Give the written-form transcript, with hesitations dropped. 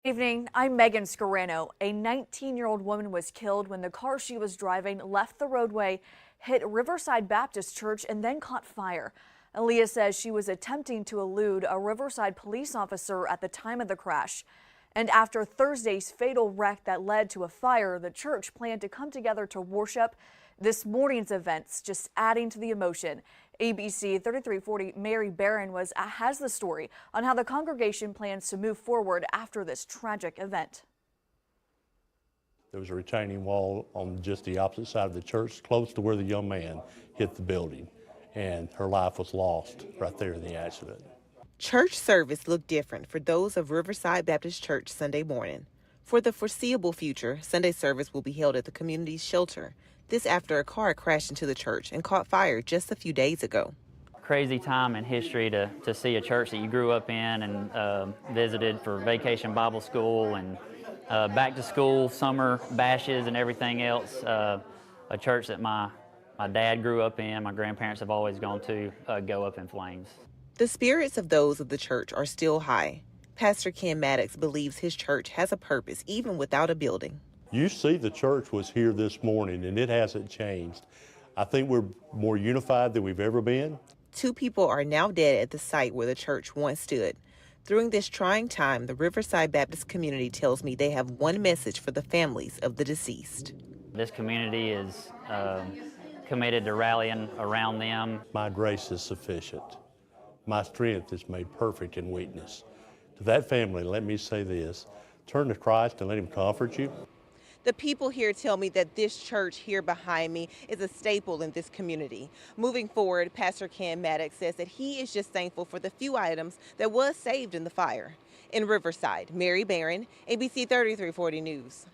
Evening, I'm Megan Scarano. A 19-year-old woman was killed when the car she was driving left the roadway, hit Riverside Baptist Church, and then caught fire. Aaliyah says she was attempting to elude a Riverside police officer at the time of the crash. And after Thursday's fatal wreck that led to a fire, the church planned to come together to worship. This morning's events just adding to the emotion. ABC 3340 Mary Barron has the story on how the congregation plans to move forward after this tragic event. There was a retaining wall on just the opposite side of the church, close to where the young man hit the building, and her life was lost right there in the accident. Church service looked different for those of Riverside Baptist Church Sunday morning. For the foreseeable future, Sunday service will be held at the community's shelter. This after a car crashed into the church and caught fire just a few days ago. Crazy time in history to see a church that you grew up in and visited for vacation Bible school and back to school, summer bashes and everything else. A church that my dad grew up in, my grandparents have always gone to, go up in flames. The spirits of those of the church are still high. Pastor Ken Maddox believes his church has a purpose even without a building. You see the church was here this morning and it hasn't changed. I think we're more unified than we've ever been. 2 people are now dead at the site where the church once stood. During this trying time, the Riverside Baptist community tells me they have one message for the families of the deceased. This community is committed to rallying around them. My grace is sufficient. My strength is made perfect in weakness. To that family, let me say this: turn to Christ and let Him comfort you. The people here tell me that this church here behind me is a staple in this community. Moving forward, Pastor Ken Maddox says that he is just thankful for the few items that was saved in the fire. In Riverside, Mary Barron, ABC 3340 News.